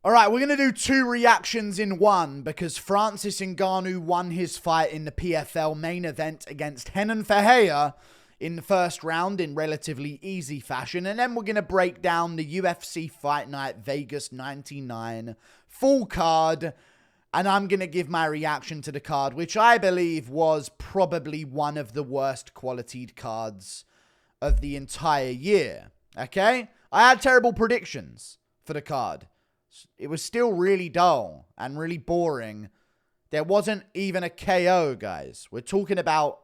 All right, we're going to do two reactions in one because Francis Ngannou won his fight in the PFL main event against Renan Ferreira in the first round in relatively easy fashion. And then we're going to break down the UFC Fight Night Vegas 99 full card. And I'm going to give my reaction to the card, which I believe was probably one of the worst quality cards of the entire year. Okay? I had terrible predictions for the card. It was still really dull and really boring. There wasn't even a KO, guys. We're talking about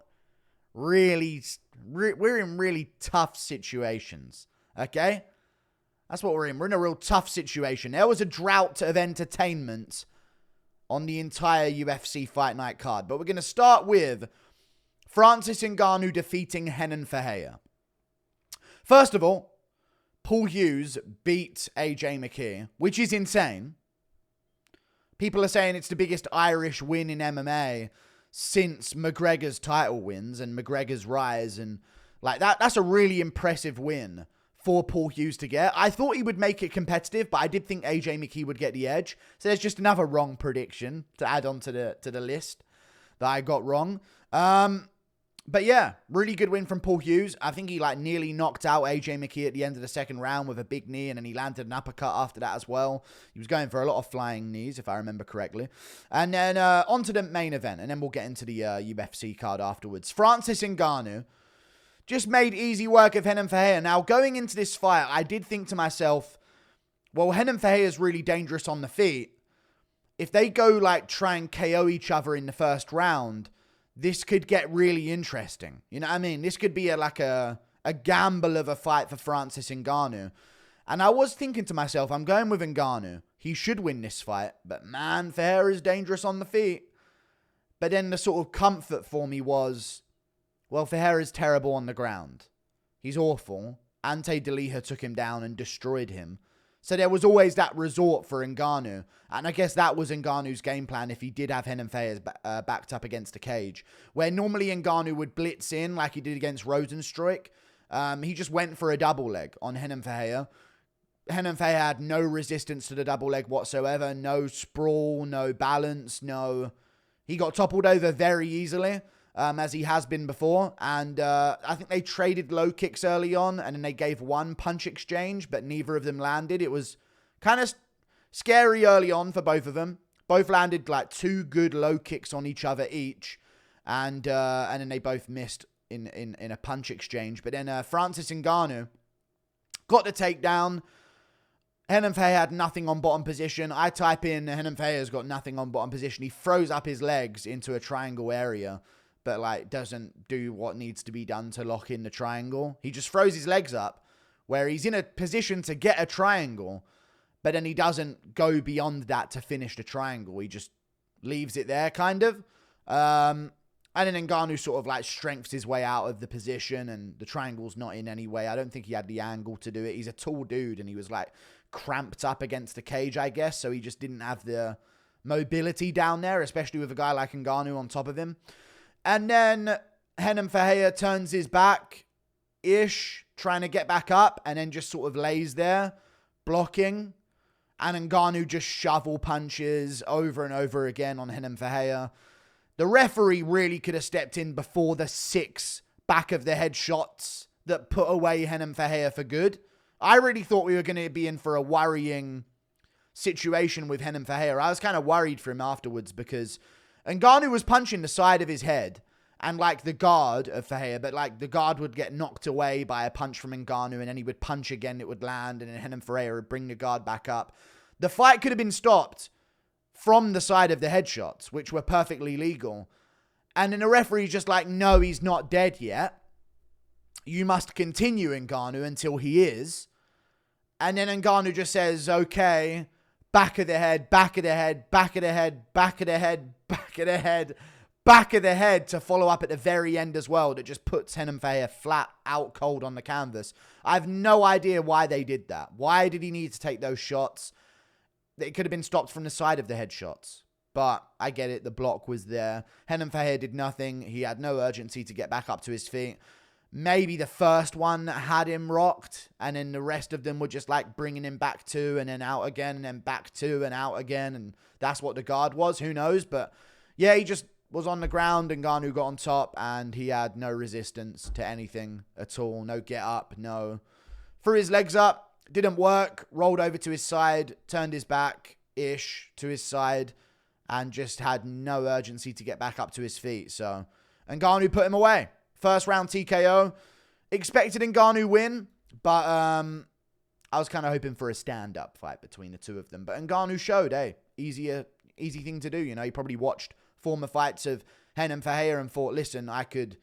we're in really tough situations, okay? That's what we're in. We're in a real tough situation. There was a drought of entertainment on the entire UFC Fight Night card. But we're going to start with Francis Ngannou defeating Renan Ferreira. First of all, Paul Hughes beat AJ McKee, which is insane. People are saying it's the biggest Irish win in MMA since McGregor's title wins and McGregor's rise. And like that's a really impressive win for Paul Hughes to get. I thought he would make it competitive, but I did think AJ McKee would get the edge. So there's just another wrong prediction to add on to the list that I got wrong. But yeah, really good win from Paul Hughes. I think he nearly knocked out AJ McKee at the end of the second round with a big knee, and then he landed an uppercut after that as well. He was going for a lot of flying knees, if I remember correctly. And then on to the main event, and then we'll get into the UFC card afterwards. Francis Ngannou just made easy work of Renan Ferreira. Now, going into this fight, I did think to myself, well, Renan Ferreira is really dangerous on the feet. If they go try and KO each other in the first round, this could get really interesting. You know what I mean? This could be a gamble of a fight for Francis Ngannou. And I was thinking to myself, I'm going with Ngannou. He should win this fight. But man, Ferreira is dangerous on the feet. But then the sort of comfort for me was, well, Ferreira is terrible on the ground. He's awful. Ante Delija took him down and destroyed him. So there was always that resort for Ngannou. And I guess that was Ngannou's game plan if he did have Renan Ferreira backed up against the cage. Where normally Ngannou would blitz in like he did against Rosenstruik. He just went for a double leg on Renan Ferreira. Renan Ferreira had no resistance to the double leg whatsoever. No sprawl, no balance, no... He got toppled over very easily, as he has been before. And I think they traded low kicks early on, and then they gave one punch exchange, but neither of them landed. It was kind of scary early on for both of them. Both landed two good low kicks on each other each, and then they both missed in a punch exchange. But then Francis Ngannou got the takedown. Renan Ferreira had nothing on bottom position. I type in Renan Ferreira's got nothing on bottom position. He throws up his legs into a triangle area, but doesn't do what needs to be done to lock in the triangle. He just throws his legs up where he's in a position to get a triangle, but then he doesn't go beyond that to finish the triangle. He just leaves it there, kind of. And then Ngannou sort of strengths his way out of the position, and the triangle's not in any way. I don't think he had the angle to do it. He's a tall dude, and he was cramped up against the cage, I guess, so he just didn't have the mobility down there, especially with a guy like Ngannou on top of him. And then Renan Ferreira turns his back-ish, trying to get back up, and then just sort of lays there, blocking. And Ngannou just shovel punches over and over again on Renan Ferreira. The referee really could have stepped in before the 6 back-of-the-head shots that put away Renan Ferreira for good. I really thought we were going to be in for a worrying situation with Renan Ferreira. I was kind of worried for him afterwards because Ngannou was punching the side of his head and the guard of Ferreira, but the guard would get knocked away by a punch from Ngannou, and then he would punch again, it would land, and then Renan Ferreira would bring the guard back up. The fight could have been stopped from the side of the headshots, which were perfectly legal. And then the referee's just no, he's not dead yet. You must continue Ngannou until he is. And then Ngannou just says, okay, back of the head, back of the head, back of the head, back of the head, back of the head, back of the head to follow up at the very end as well. That just puts Renan Ferreira flat out cold on the canvas. I have no idea why they did that. Why did he need to take those shots? It could have been stopped from the side of the headshots. But I get it. The block was there. Renan Ferreira did nothing. He had no urgency to get back up to his feet. maybe the first one had him rocked, and then the rest of them were just like bringing him back to and then out again and then back to and out again. And that's what the guard was. Who knows? But yeah, he just was on the ground and Ngannou got on top and he had no resistance to anything at all. No get up, no. Threw his legs up, didn't work, rolled over to his side, turned his back-ish to his side and just had no urgency to get back up to his feet. So Ngannou put him away. First round TKO. Expected Ngannou win, but I was kind of hoping for a stand-up fight between the two of them. But Ngannou showed, hey, easy thing to do. You know, he probably watched former fights of Renan and Ferreira and thought, listen, I could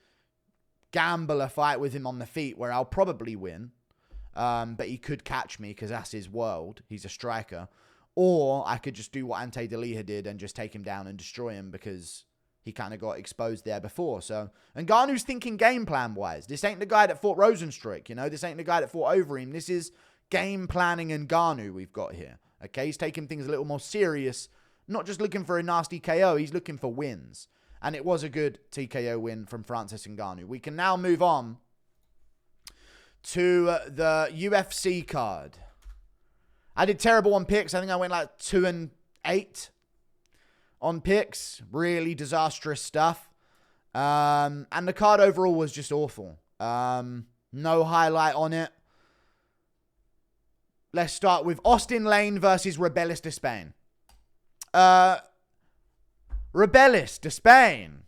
gamble a fight with him on the feet where I'll probably win. But he could catch me because that's his world. He's a striker. Or I could just do what Ardelean did and just take him down and destroy him because he kind of got exposed there before. So, Ngannou's thinking game plan wise. This ain't the guy that fought Rosenstruik, you know. This ain't the guy that fought over him. This is game planning Ngannou we've got here. Okay, he's taking things a little more serious. Not just looking for a nasty KO. He's looking for wins. And it was a good TKO win from Francis Ngannou. We can now move on to the UFC card. I did terrible on picks. I think I went like 2-8 on picks. Really disastrous stuff. And the card overall was just awful. No highlight on it. Let's start with Austen Lane versus Robelis Despaingne. Robelis Despaingne.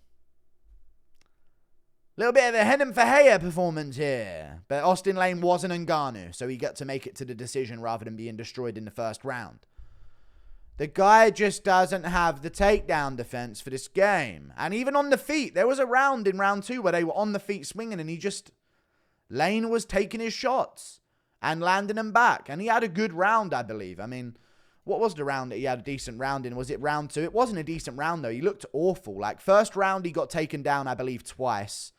Little bit of a Renan Ferreira performance here. But Austen Lane wasn't Ngannou, so he got to make it to the decision rather than being destroyed in the first round. The guy just doesn't have the takedown defense for this game. And even on the feet, there was a round in round 2 where they were on the feet swinging and Lane was taking his shots and landing them back. And he had a good round, I believe. I mean, what was the round that he had a decent round in? Was it round 2? It wasn't a decent round, though. He looked awful. Like, first round, he got taken down, I believe, twice.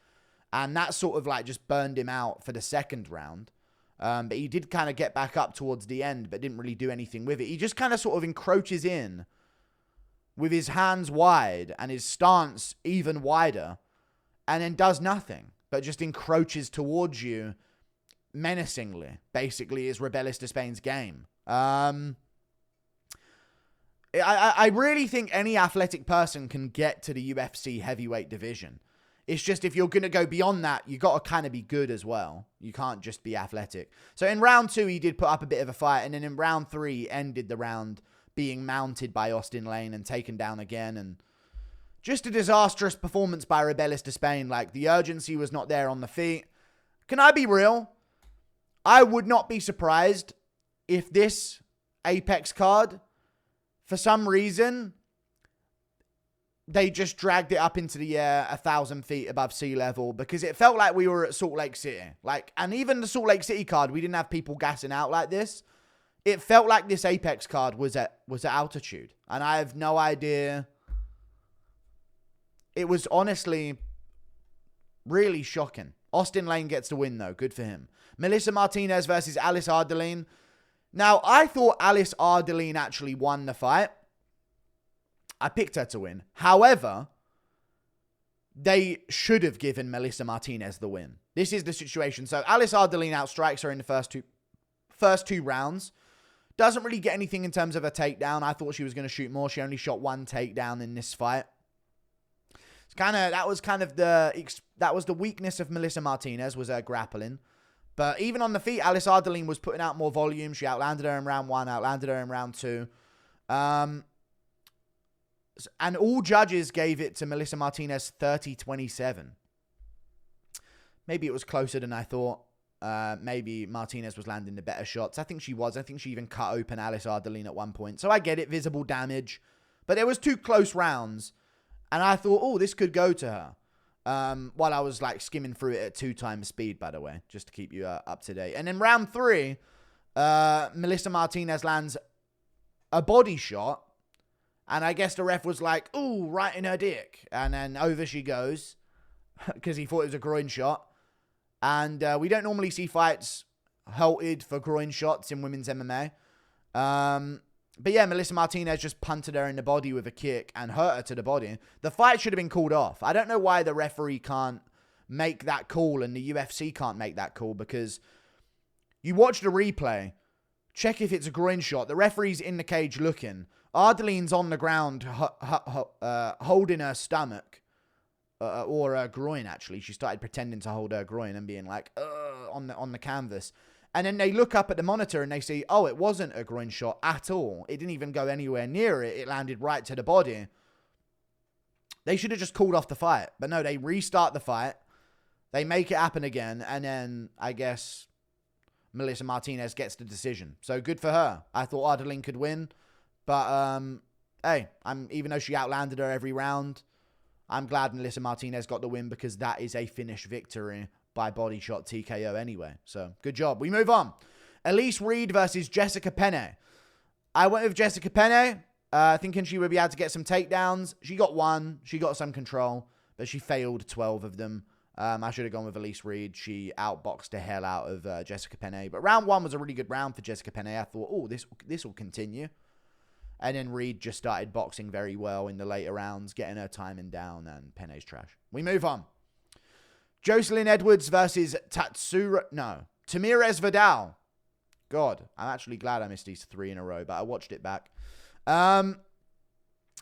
And that sort of like just burned him out for the second round. But he did kind of get back up towards the end, but didn't really do anything with it. He just kind of sort of encroaches in with his hands wide and his stance even wider and then does nothing, but just encroaches towards you menacingly, basically, is Robelis Despaigne's game. I really think any athletic person can get to the UFC heavyweight division. It's just if you're going to go beyond that, you got to kind of be good as well. You can't just be athletic. So in round 2, he did put up a bit of a fight. And then in round 3, he ended the round being mounted by Austen Lane and taken down again. And just a disastrous performance by Robelis Despaingne. Like, the urgency was not there on the feet. Can I be real? I would not be surprised if this Apex card, for some reason, they just dragged it up into the air 1,000 feet above sea level because it felt like we were at Salt Lake City. Like, and even the Salt Lake City card, we didn't have people gassing out like this. It felt like this Apex card was at altitude. And I have no idea. It was honestly really shocking. Austen Lane gets the win, though. Good for him. Melissa Martinez versus Alice Ardelean. Now, I thought Alice Ardelean actually won the fight. I picked her to win. However, they should have given Melissa Martinez the win. This is the situation. So Alice Ardelean outstrikes her in the first two rounds. Doesn't really get anything in terms of a takedown. I thought she was going to shoot more. She only shot 1 takedown in this fight. It's that was the weakness of Melissa Martinez, was her grappling. But even on the feet, Alice Ardelean was putting out more volume. She outlanded her in round 1, outlanded her in round 2. And all judges gave it to Melissa Martinez 30-27. Maybe it was closer than I thought. Maybe Martinez was landing the better shots. I think she was. I think she even cut open Alice Ardelean at one point. So I get it, visible damage. But there was 2 close rounds. And I thought, oh, this could go to her. While I was like skimming through it at 2 times speed, by the way. Just to keep you up to date. And in round 3, Melissa Martinez lands a body shot. And I guess the ref was like, ooh, right in her dick. And then over she goes. Because he thought it was a groin shot. And we don't normally see fights halted for groin shots in women's MMA. But yeah, Melissa Martinez just punted her in the body with a kick and hurt her to the body. The fight should have been called off. I don't know why the referee can't make that call and the UFC can't make that call because you watch the replay, check if it's a groin shot. The referee's in the cage looking. Ardelean's on the ground holding her stomach. Or her groin, actually. She started pretending to hold her groin and being like, on the canvas. And then they look up at the monitor and they see, oh, it wasn't a groin shot at all. It didn't even go anywhere near it. It landed right to the body. They should have just called off the fight. But no, they restart the fight. They make it happen again. And then, I guess, Melissa Martinez gets the decision. So good for her. I thought Ardelean could win. But, hey, even though she outlanded her every round, I'm glad Melissa Martinez got the win because that is a finish victory by body shot TKO anyway. So, good job. We move on. Elise Reed versus Jessica Penne. I went with Jessica Penne, thinking she would be able to get some takedowns. She got one. She got some control, but she failed 12 of them. I should have gone with Elise Reed. She outboxed the hell out of Jessica Penne. But round 1 was a really good round for Jessica Penne. I thought, oh, this will continue. And then Reed just started boxing very well in the later rounds, getting her timing down, and Penne's trash. We move on. Joselyne Edwards versus Tamires Vidal. God, I'm actually glad I missed these 3 in a row, but I watched it back.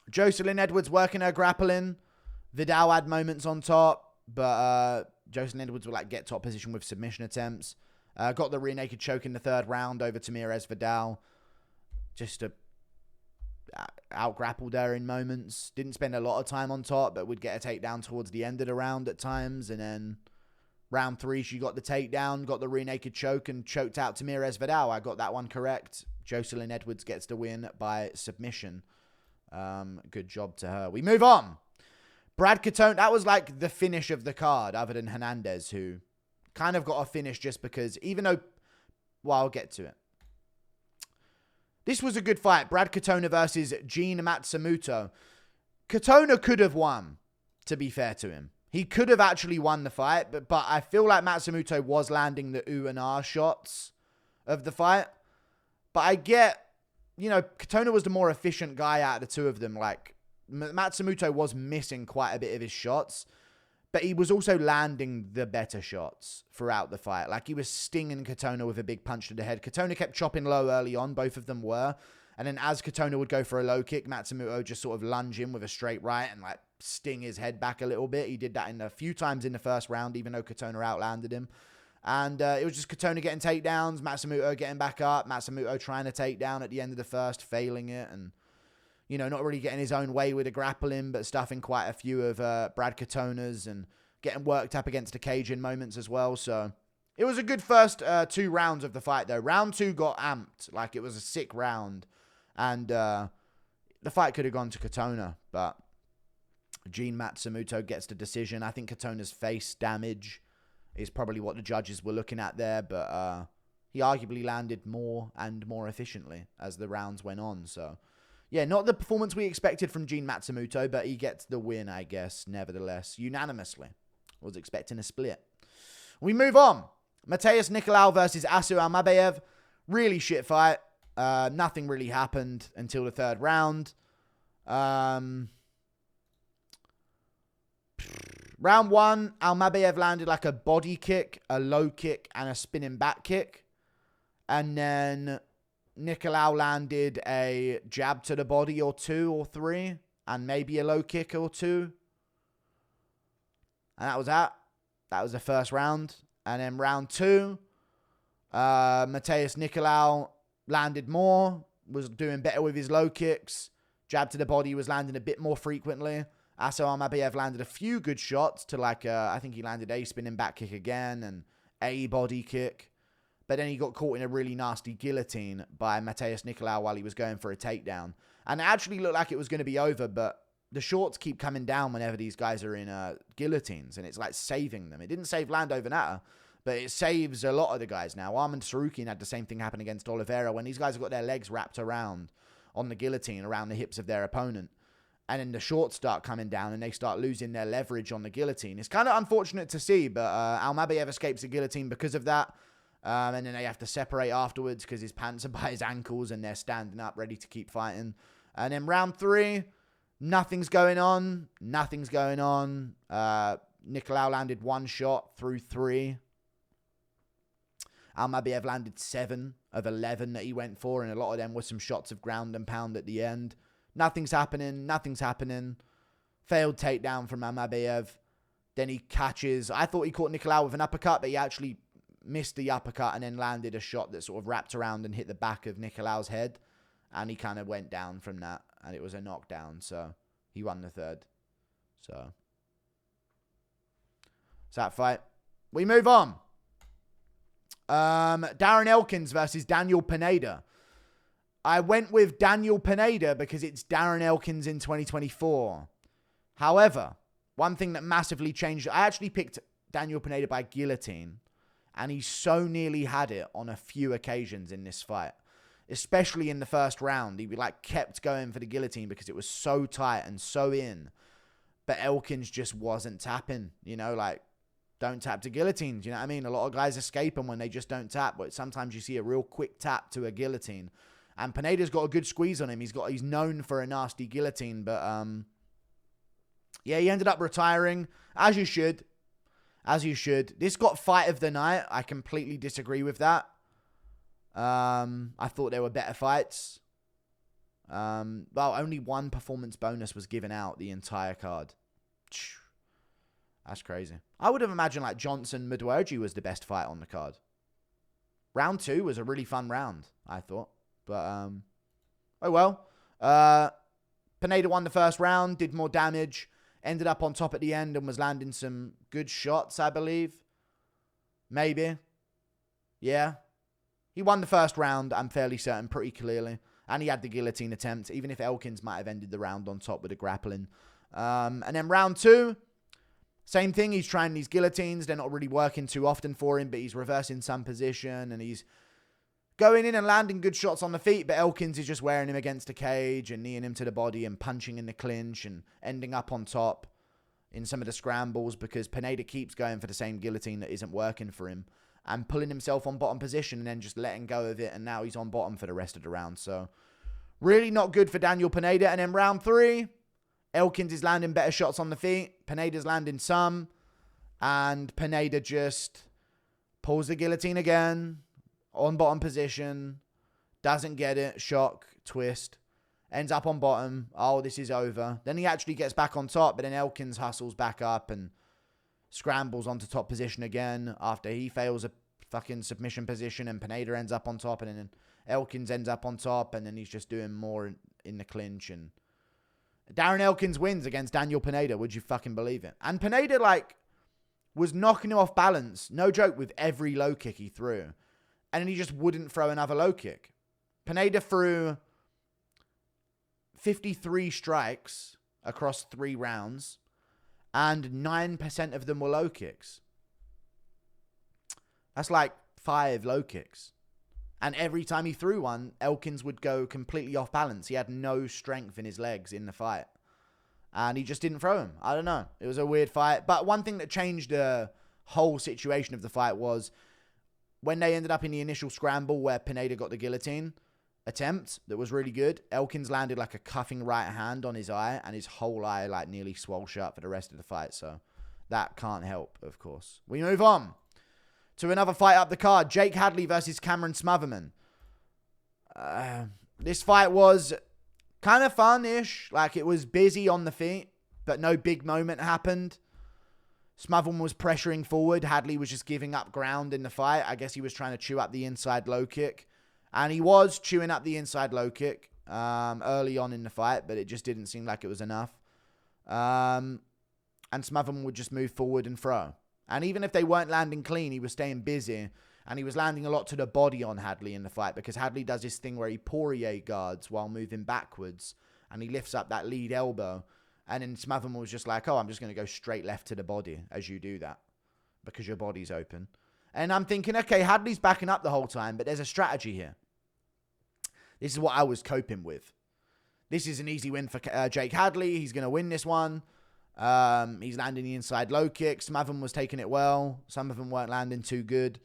Joselyne Edwards working her grappling. Vidal had moments on top, but Joselyne Edwards would get top position with submission attempts. Got the rear naked choke in the 3rd round over Tamires Vidal. Just to out-grappled her in moments. Didn't spend a lot of time on top, but would get a takedown towards the end of the round at times. And then round 3, she got the takedown, got the rear naked choke, and choked out Tamires Vidal. I got that one correct. Joselyne Edwards gets the win by submission. Good job to her. We move on. Brad Katona, that was like the finish of the card, other than Hernandez, who kind of got a finish just because, even though, well, I'll get to it. This was a good fight. Brad Katona versus Gene Matsumoto. Katona could have won, to be fair to him. He could have actually won the fight, but I feel like Matsumoto was landing the ooh and ah shots of the fight. But I get, Katona was the more efficient guy out of the two of them. Like, Matsumoto was missing quite a bit of his shots, but he was also landing the better shots throughout the fight. Like, he was stinging Katona with a big punch to the head. Katona kept chopping low early on. Both of them were. And then as Katona would go for a low kick, Matsumoto just sort of lunge in with a straight right and, sting his head back a little bit. He did that a few times in the 1st round, even though Katona outlanded him. And it was just Katona getting takedowns, Matsumoto getting back up, Matsumoto trying to take down at the end of the 1st, failing it, and not really getting his own way with the grappling, but stuffing quite a few of Brad Katona's and getting worked up against the cage in moments as well. So it was a good first 2 rounds of the fight, though. Round 2 got amped. Like, it was a sick round. And the fight could have gone to Katona, but Gene Matsumoto gets the decision. I think Katona's face damage is probably what the judges were looking at there, but he arguably landed more and more efficiently as the rounds went on. So yeah, not the performance we expected from Gene Matsumoto, but he gets the win, I guess, nevertheless, unanimously. Was expecting a split. We move on. Matheus Nicolau versus Assu Almabayev. Really shit fight. Nothing really happened until the 3rd round. Round 1, Almabayev landed like a body kick, a low kick, and a spinning back kick. And then Nicolau landed a jab to the body or 2 or 3, and maybe a low kick or 2. And that was that. That was the 1st round. And then round 2, Matheus Nicolau landed more, was doing better with his low kicks. Jab to the body was landing a bit more frequently. Assu Almabayev landed a few good shots to I think he landed a spinning back kick again and a body kick. But then he got caught in a really nasty guillotine by Matheus Nicolau while he was going for a takedown. And it actually looked like it was going to be over, but the shorts keep coming down whenever these guys are in guillotines, and it's like saving them. It didn't save Lando Venata, but it saves a lot of the guys now. Arman Sarukian had the same thing happen against Oliveira when these guys have got their legs wrapped around on the guillotine around the hips of their opponent. And then the shorts start coming down and they start losing their leverage on the guillotine. It's kind of unfortunate to see, but Almabayev escapes the guillotine because of that. And then they have to separate afterwards because his pants are by his ankles and they're standing up ready to keep fighting. And then round 3, nothing's going on. Nicolau landed 1 shot through 3. Almabayev landed 7 of 11 that he went for, and a lot of them were some shots of ground and pound at the end. Nothing's happening. Failed takedown from Almabayev. Then he catches. I thought he caught Nicolau with an uppercut, but he actually missed the uppercut and then landed a shot that sort of wrapped around and hit the back of Nicolau's head. And he kind of went down from that, and it was a knockdown. So he won the 3rd. So it's that fight. We move on. Darren Elkins versus Daniel Pineda. I went with Daniel Pineda because it's Darren Elkins in 2024. However, one thing that massively changed, I actually picked Daniel Pineda by guillotine, and he so nearly had it on a few occasions in this fight, especially in the first round. He kept going for the guillotine because it was so tight and so in, but Elkins just wasn't tapping, don't tap to guillotines, you know what I mean? A lot of guys escape them when they just don't tap, but sometimes you see a real quick tap to a guillotine, and Pineda's got a good squeeze on him. He's known for a nasty guillotine, but yeah, he ended up retiring, as you should. This got fight of the night. I completely disagree with that. I thought there were better fights. Only 1 performance bonus was given out the entire card. That's crazy. I would have imagined Johnson Mudaerji was the best fight on the card. Round 2 was a really fun round, I thought. But, oh well. Pineda won the first round, did more damage, ended up on top at the end and was landing some good shots, I believe. Maybe. Yeah. He won the first round, I'm fairly certain, pretty clearly. And he had the guillotine attempt, even if Elkins might have ended the round on top with a grappling. And then round 2, same thing. He's trying these guillotines. They're not really working too often for him, but he's reversing some position and he's going in and landing good shots on the feet, but Elkins is just wearing him against a cage and kneeing him to the body and punching in the clinch and ending up on top in some of the scrambles because Pineda keeps going for the same guillotine that isn't working for him and pulling himself on bottom position and then just letting go of it, and now he's on bottom for the rest of the round. So really not good for Daniel Pineda. And then round 3, Elkins is landing better shots on the feet. Pineda's landing some, and Pineda just pulls the guillotine again. On bottom position, doesn't get it, shock, twist, ends up on bottom. Oh, this is over. Then he actually gets back on top, but then Elkins hustles back up and scrambles onto top position again after he fails a fucking submission position, and Pineda ends up on top, and then Elkins ends up on top, and then he's just doing more in the clinch, and Darren Elkins wins against Daniel Pineda. Would you fucking believe it? And Pineda, was knocking him off balance, no joke, with every low kick he threw. And then he just wouldn't throw another low kick. Pineda threw 53 strikes across 3 rounds, and 9% of them were low kicks. That's 5 low kicks. And every time he threw one, Elkins would go completely off balance. He had no strength in his legs in the fight. And he just didn't throw him. I don't know. It was a weird fight. But one thing that changed the whole situation of the fight was when they ended up in the initial scramble where Pineda got the guillotine attempt that was really good, Elkins landed a cuffing right hand on his eye, and his whole eye nearly swole shut for the rest of the fight. So that can't help, of course. We move on to another fight up the card. Jake Hadley versus Cameron Smotherman. This fight was kind of fun-ish. It was busy on the feet, but no big moment happened. Smotherman was pressuring forward. Hadley was just giving up ground in the fight. I guess he was trying to chew up the inside low kick. And he was chewing up the inside low kick early on in the fight, but it just didn't seem like it was enough. And Smotherman would just move forward and throw. And even if they weren't landing clean, he was staying busy. And he was landing a lot to the body on Hadley in the fight, because Hadley does this thing where he Poirier guards while moving backwards. And he lifts up that lead elbow. And then Smotherman was just like, oh, I'm just going to go straight left to the body as you do that, because your body's open. And I'm thinking, okay, Hadley's backing up the whole time, but there's a strategy here. This is what I was coping with. This is an easy win for Jake Hadley. He's going to win this one. He's landing the inside low kicks. Some of them was taking it well. Some of them weren't landing too good.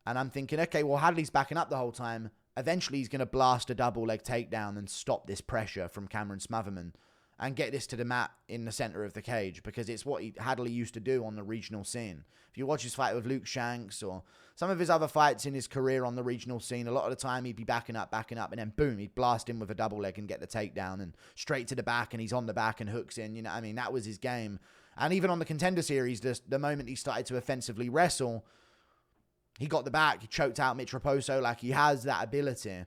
And I'm thinking, okay, well, Hadley's backing up the whole time. Eventually, he's going to blast a double leg takedown and stop this pressure from Cameron Smotherman. and get this to the mat in the center of the cage, because it's what Hadley used to do on the regional scene. If you watch his fight with Luke Shanks or some of his other fights in his career on the regional scene, a lot of the time he'd be backing up, and then boom, he'd blast in with a double leg and get the takedown and straight to the back, and he's on the back and hooks in. You know what I mean? That was his game. And even on the Contender Series, the moment he started to offensively wrestle, he got the back, he choked out Mitch Raposo. Like, he has that ability.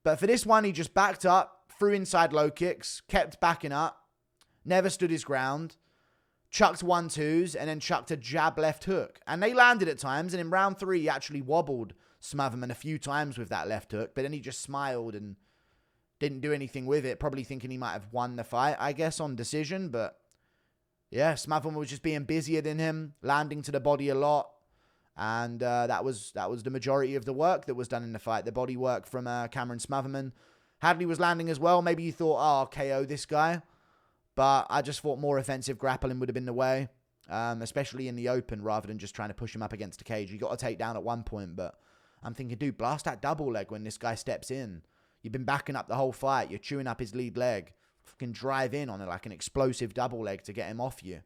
But for this one, he just backed up, threw inside low kicks, kept backing up, never stood his ground, chucked 1-2s, and then chucked a jab left hook. And they landed at times, and in round 3, he actually wobbled Smotherman a few times with that left hook, but then he just smiled and didn't do anything with it, probably thinking he might have won the fight, I guess, on decision. But yeah, Smotherman was just being busier than him, landing to the body a lot. And that was the majority of the work that was done in the fight, the body work from Cameron Smotherman. Hadley was landing as well. Maybe you thought, oh, I'll KO this guy. But I just thought more offensive grappling would have been the way, especially in the open, rather than just trying to push him up against the cage. You got to take down at one point, but I'm thinking, dude, blast that double leg when this guy steps in. You've been backing up the whole fight. You're chewing up his lead leg. Fucking drive in on it like an explosive double leg to get him off you.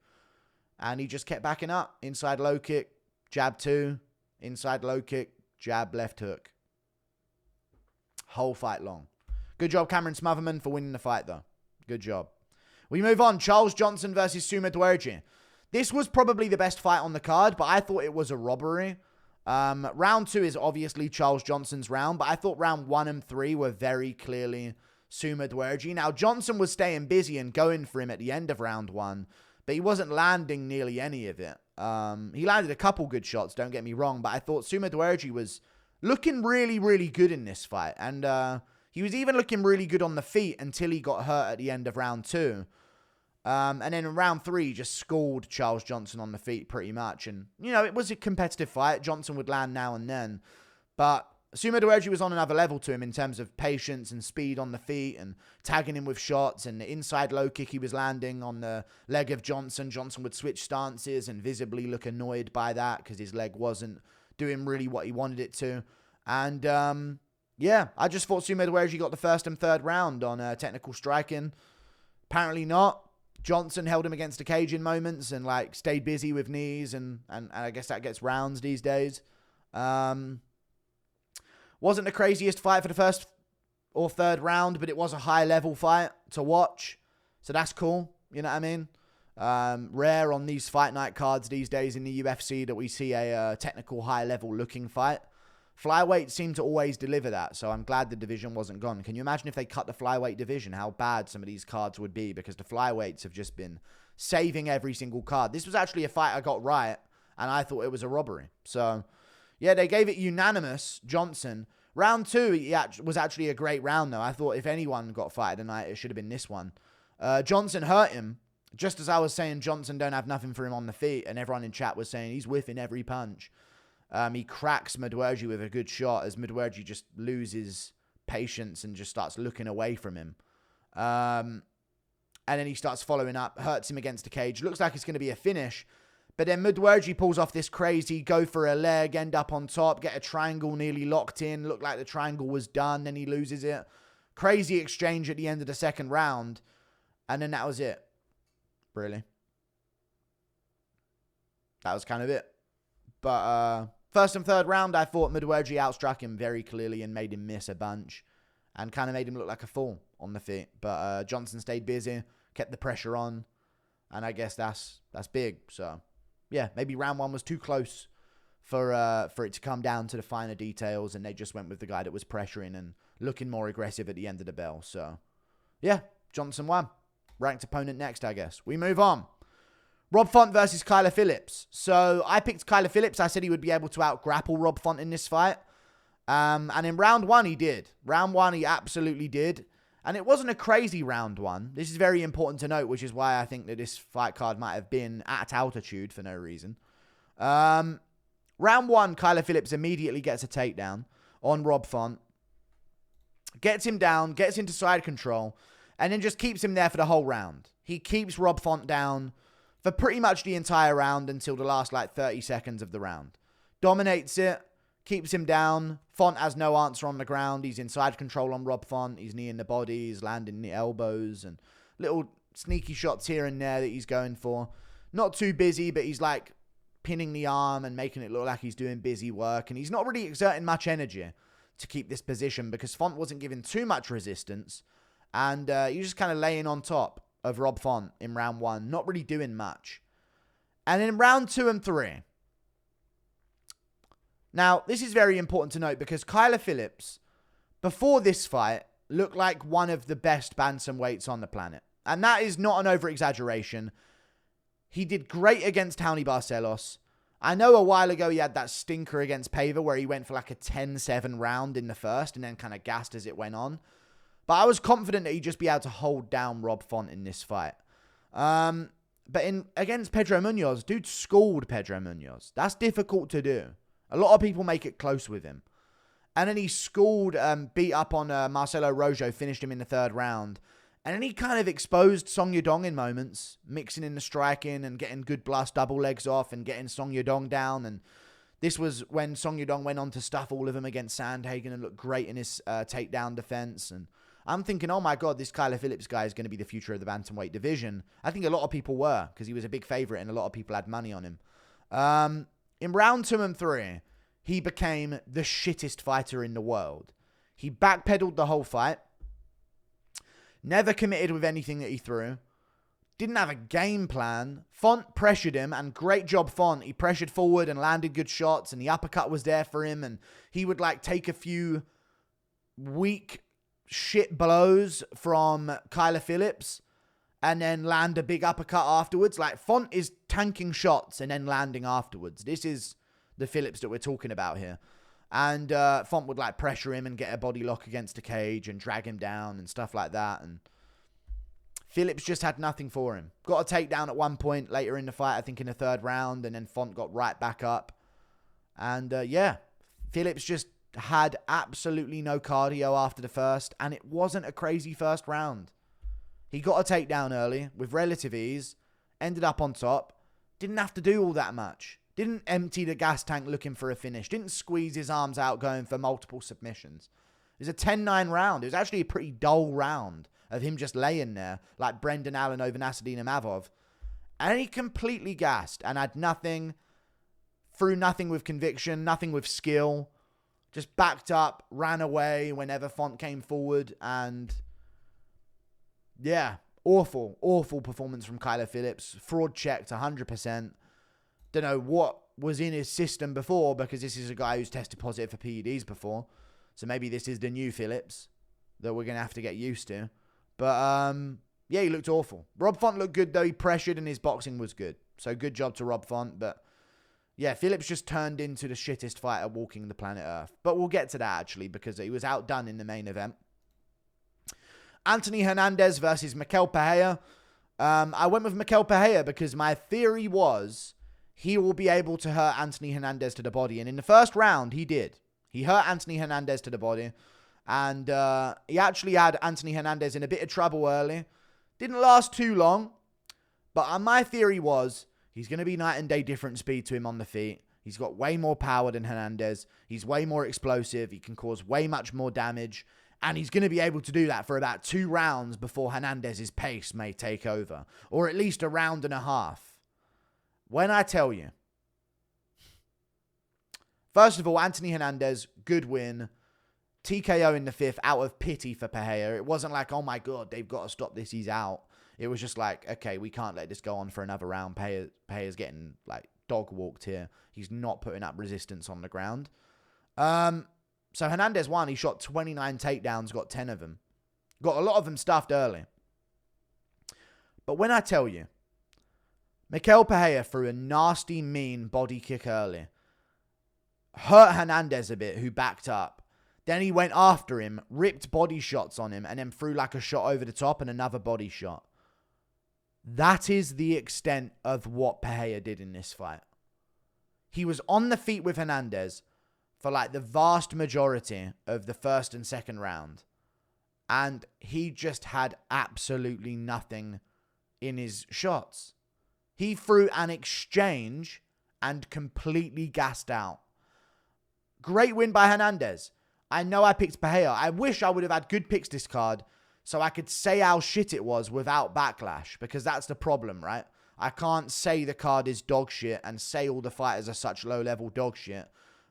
And he just kept backing up. Inside low kick, jab 2, inside low kick, jab left hook. Whole fight long. Good job, Cameron Smotherman, for winning the fight, though. Good job. We move on. Charles Johnson versus Mudaerji. This was probably the best fight on the card, but I thought it was a robbery. Round 2 is obviously Charles Johnson's round, but I thought round 1 and 3 were very clearly Mudaerji. Now, Johnson was staying busy and going for him at the end of round 1, but he wasn't landing nearly any of it. He landed a couple good shots, don't get me wrong, but I thought Mudaerji was looking really, really good in this fight. And he was even looking really good on the feet until he got hurt at the end of round 2. And then in round 3, he just schooled Charles Johnson on the feet pretty much. And, you know, it was a competitive fight. Johnson would land now and then. But Mudaerji was on another level to him in terms of patience and speed on the feet and tagging him with shots, and the inside low kick he was landing on the leg of Johnson. Johnson would switch stances and visibly look annoyed by that because his leg wasn't doing really what he wanted it to. And yeah, I just thought Mudaerji got the first and third round on technical striking. Apparently not. Johnson held him against the cage in moments and like stayed busy with knees, and I guess that gets rounds these days. Wasn't the craziest fight for the first or third round, but it was a high-level fight to watch. So that's cool. You know what I mean? Rare on these fight night cards these days in the UFC that we see a technical, high-level looking fight. Flyweight seem to always deliver that, so I'm glad the division wasn't gone. Can you imagine if they cut the flyweight division, how bad some of these cards would be? Because the flyweights have just been saving every single card. This was actually a fight I got right, and I thought it was a robbery. So yeah, they gave it unanimous, Johnson. Round 2 was actually a great round, though. I thought if anyone got fighted tonight, it should have been this one. Johnson hurt him, just as I was saying Johnson don't have nothing for him on the feet, and everyone in chat was saying he's whiffing every punch. He cracks Mudaerji with a good shot as Mudaerji just loses patience and just starts looking away from him. And then he starts following up, hurts him against the cage. Looks like it's going to be a finish. But then Mudaerji pulls off this crazy go for a leg, end up on top, get a triangle nearly locked in. Looked like the triangle was done, then he loses it. Crazy exchange at the end of the second round. And then that was it. Really. That was kind of it. But first and third round, I thought Mudaerji outstruck him very clearly and made him miss a bunch. And kind of made him look like a fool on the feet. But Johnson stayed busy, kept the pressure on. And I guess that's big. So yeah, maybe round 1 was too close for it to come down to the finer details, and they just went with the guy that was pressuring and looking more aggressive at the end of the bell. So yeah, Johnson won. Ranked opponent next, I guess. We move on. Rob Font versus Kyler Phillips. So I picked Kyler Phillips. I said he would be able to out-grapple Rob Font in this fight. And in round 1, he did. Round 1, he absolutely did. And it wasn't a crazy round 1. This is very important to note, which is why I think that this fight card might have been at altitude for no reason. Round 1, Kyler Phillips immediately gets a takedown on Rob Font. Gets him down, gets into side control, and then just keeps him there for the whole round. He keeps Rob Font down for pretty much the entire round until the last 30 seconds of the round. Dominates it. Keeps him down. Font has no answer on the ground. He's inside control on Rob Font. He's kneeing the body. He's landing the elbows and little sneaky shots here and there that he's going for. Not too busy, but he's like pinning the arm and making it look like he's doing busy work. And he's not really exerting much energy to keep this position because Font wasn't giving too much resistance. And he was just kind of laying on top of Rob Font in round 1, not really doing much. And in round 2 and 3. Now, this is very important to note because Kyler Phillips, before this fight, looked like one of the best bantamweights on the planet. And that is not an over-exaggeration. He did great against Tony Barcelos. I know a while ago he had that stinker against Paiva where he went for like a 10-7 round in the first and then kind of gassed as it went on. But I was confident that he'd just be able to hold down Rob Font in this fight. But against Pedro Munoz, dude schooled Pedro Munoz. That's difficult to do. A lot of people make it close with him. And then he schooled, beat up on Marcelo Rojo, finished him in the 3rd round. And then he kind of exposed Song Yadong in moments, mixing in the striking and getting good blast double legs off and getting Song Yadong down. And this was when Song Yadong went on to stuff all of them against Sandhagen and looked great in his takedown defense. And I'm thinking, oh my God, this Kyler Phillips guy is going to be the future of the bantamweight division. I think a lot of people were because he was a big favorite and a lot of people had money on him. In round 2 and 3, he became the shittest fighter in the world. He backpedaled the whole fight. Never committed with anything that he threw. Didn't have a game plan. Font pressured him, and great job, Font. He pressured forward and landed good shots, and the uppercut was there for him, and he would like take a few weak shit blows from Kyler Phillips and then land a big uppercut afterwards. Like, Font is tanking shots and then landing afterwards. This is the Phillips that we're talking about here. And Font would like pressure him and get a body lock against the cage and drag him down and stuff like that. And Phillips just had nothing for him. Got a takedown at one point later in the fight, I think in the 3rd round. And then Font got right back up. And yeah, Phillips just had absolutely no cardio after the first. And it wasn't a crazy first round. He got a takedown early with relative ease. Ended up on top. Didn't have to do all that much. Didn't empty the gas tank looking for a finish. Didn't squeeze his arms out going for multiple submissions. It was a 10-9 round. It was actually a pretty dull round of him just laying there like Brendan Allen over Nasruddin Imavov. And he completely gassed and had nothing, threw nothing with conviction, nothing with skill. Just backed up, ran away whenever Font came forward. And yeah, awful performance from Kyler Phillips. Fraud checked 100%. Don't know what was in his system before because this is a guy who's tested positive for PEDs before. So maybe this is the new Phillips that we're going to have to get used to. But yeah, he looked awful. Rob Font looked good though. He pressured and his boxing was good. So good job to Rob Font. But yeah, Phillips just turned into the shittest fighter walking the planet Earth. But we'll get to that actually because he was outdone in the main event. Anthony Hernandez versus Michel Pereira. I went with Michel Pereira because my theory was he will be able to hurt Anthony Hernandez to the body. And in the first round, he did. He hurt Anthony Hernandez to the body. And he actually had Anthony Hernandez in a bit of trouble early. Didn't last too long. But my theory was he's going to be night and day different speed to him on the feet. He's got way more power than Hernandez. He's way more explosive. He can cause way much more damage. And he's going to be able to do that for about 2 rounds before Hernandez's pace may take over. Or at least a round and a half. When I tell you, first of all, Anthony Hernandez, good win. TKO in the 5th out of pity for Pereira. It wasn't like, oh my God, they've got to stop this. He's out. It was just like, okay, we can't let this go on for another round. Pereira's getting like dog walked here. He's not putting up resistance on the ground. So Hernandez won. He shot 29 takedowns, got 10 of them. Got a lot of them stuffed early. But when I tell you, Michel Pereira threw a nasty, mean body kick early. Hurt Hernandez a bit, who backed up. Then he went after him, ripped body shots on him, and then threw like a shot over the top and another body shot. That is the extent of what Pereira did in this fight. He was on the feet with Hernandez for like the vast majority of the 1st and 2nd round. And he just had absolutely nothing in his shots. He threw an exchange and completely gassed out. Great win by Hernandez. I know I picked Pereira. I wish I would have had good picks this card so I could say how shit it was without backlash, because that's the problem, right? I can't say the card is dog shit and say all the fighters are such low-level dog shit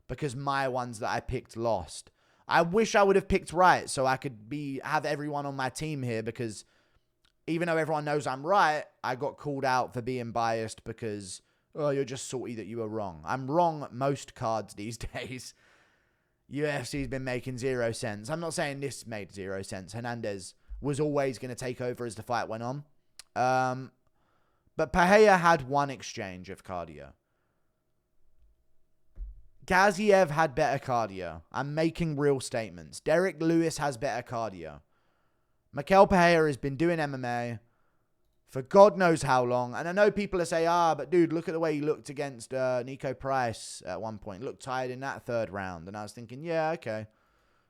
because my ones that I picked lost. I wish I would have picked right so I could have everyone on my team here, because even though everyone knows I'm right, I got called out for being biased because, oh, you're just salty that you were wrong. I'm wrong most cards these days. UFC's been making 0 cents. I'm not saying this made 0 cents. Hernandez was always going to take over as the fight went on. But Pereira had one exchange of cardio. Gaziev had better cardio. I'm making real statements. Derek Lewis has better cardio. Michel Pereira has been doing MMA for God knows how long. And I know people are saying, but dude, look at the way he looked against Nico Price at one point. Looked tired in that 3rd round. And I was thinking, yeah, okay.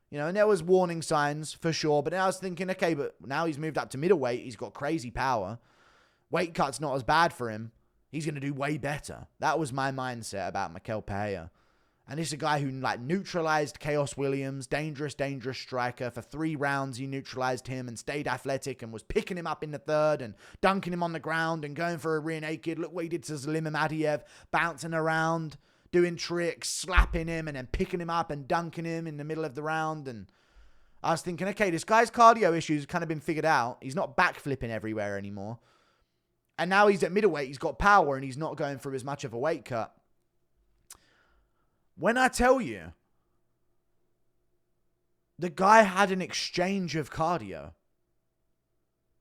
You know, and there was warning signs for sure. But then I was thinking, okay, but now he's moved up to middleweight. He's got crazy power. Weight cut's not as bad for him. He's going to do way better. That was my mindset about Michel Pereira. And this is a guy who neutralized Chaos Williams, dangerous striker. For 3 rounds, he neutralized him and stayed athletic and was picking him up in the 3rd and dunking him on the ground and going for a rear naked. Look what he did to Almabayev, bouncing around, doing tricks, slapping him and then picking him up and dunking him in the middle of the round. And I was thinking, okay, this guy's cardio issues have kind of been figured out. He's not backflipping everywhere anymore. And now he's at middleweight. He's got power and he's not going through as much of a weight cut. When I tell you, the guy had an exchange of cardio.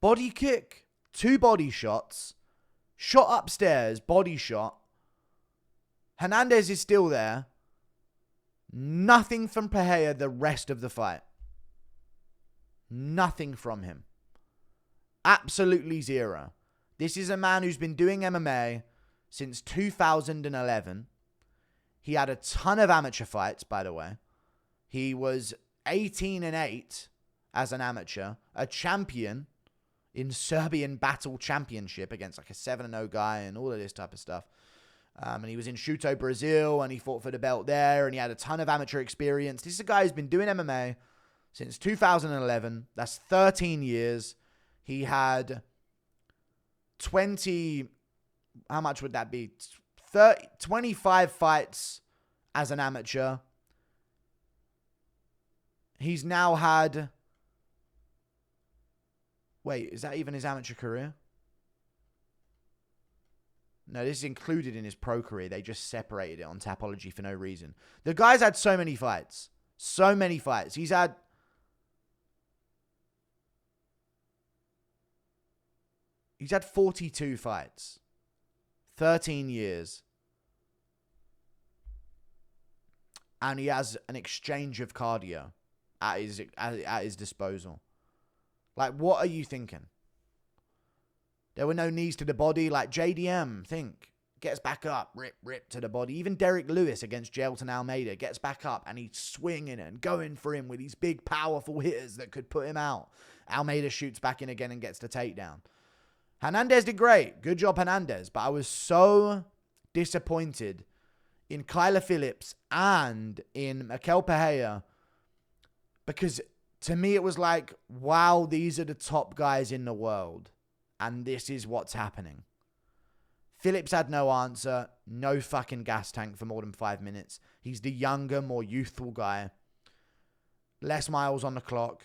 Body kick, 2 body shots, shot upstairs, body shot. Hernandez is still there. Nothing from Pereira the rest of the fight. Nothing from him. Absolutely 0. This is a man who's been doing MMA since 2011. He had a ton of amateur fights, by the way. He was 18-8 as an amateur, a champion in Serbian Battle Championship against like a 7-0 guy and all of this type of stuff. And he was in Shuto, Brazil, and he fought for the belt there, and he had a ton of amateur experience. This is a guy who's been doing MMA since 2011. That's 13 years. He had 20... How much would that be? 25 fights as an amateur. He's now had... Wait, is that even his amateur career? No, this is included in his pro career. They just separated it on Tapology for no reason. The guy's had so many fights. So many fights. He's had 42 fights. 13 years. And he has an exchange of cardio at his disposal. Like, what are you thinking? There were no knees to the body. Like JDM, gets back up, rip to the body. Even Derek Lewis against Jailton Almeida gets back up and he's swinging and going for him with these big, powerful hitters that could put him out. Almeida shoots back in again and gets the takedown. Hernandez did great. Good job, Hernandez. But I was so disappointed in Kyler Phillips and in Michel Pereira, because to me it was like, wow, these are the top guys in the world. And this is what's happening. Phillips had no answer. No fucking gas tank for more than 5 minutes. He's the younger, more youthful guy. Less miles on the clock.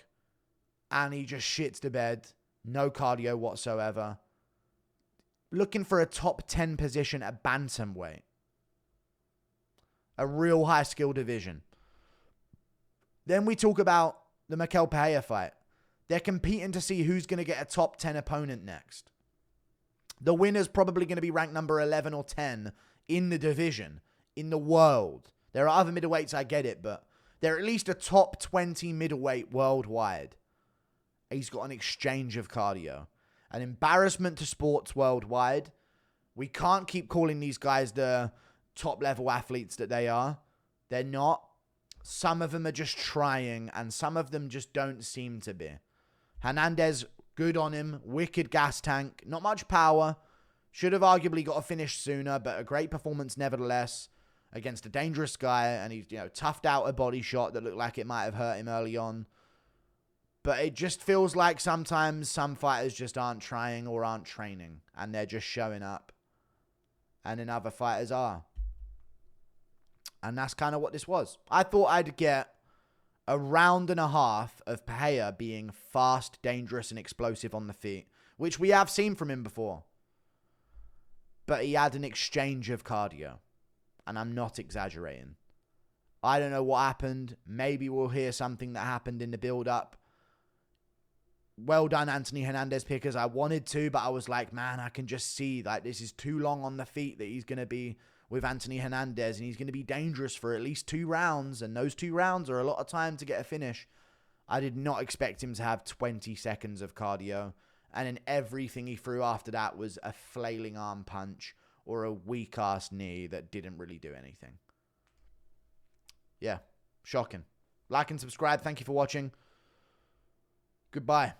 And he just shits the bed. No cardio whatsoever. Looking for a top 10 position at bantamweight. A real high skill division. Then we talk about the Michel Pereira fight. They're competing to see who's going to get a top 10 opponent next. The winner's probably going to be ranked number 11 or 10 in the division, in the world. There are other middleweights, I get it, but they're at least a top 20 middleweight worldwide. He's got an exchange of cardio. An embarrassment to sports worldwide. We can't keep calling these guys the top level athletes that they are. They're not. Some of them are just trying, and some of them just don't seem to be. Hernandez, good on him. Wicked gas tank. Not much power. Should have arguably got a finish sooner, but a great performance nevertheless against a dangerous guy. And he, toughed out a body shot that looked like it might have hurt him early on. But it just feels like sometimes some fighters just aren't trying or aren't training. And they're just showing up. And then other fighters are. And that's kind of what this was. I thought I'd get a round and a half of Pereira being fast, dangerous, and explosive on the feet. Which we have seen from him before. But he had an exchange of cardio. And I'm not exaggerating. I don't know what happened. Maybe we'll hear something that happened in the build-up. Well done, Anthony Hernandez pickers. I wanted to, but I was like, man, I can just see like this is too long on the feet that he's going to be with Anthony Hernandez, and he's going to be dangerous for at least 2 rounds, and those 2 rounds are a lot of time to get a finish. I did not expect him to have 20 seconds of cardio, and then everything he threw after that was a flailing arm punch or a weak-ass knee that didn't really do anything. Yeah, shocking. Like and subscribe. Thank you for watching. Goodbye.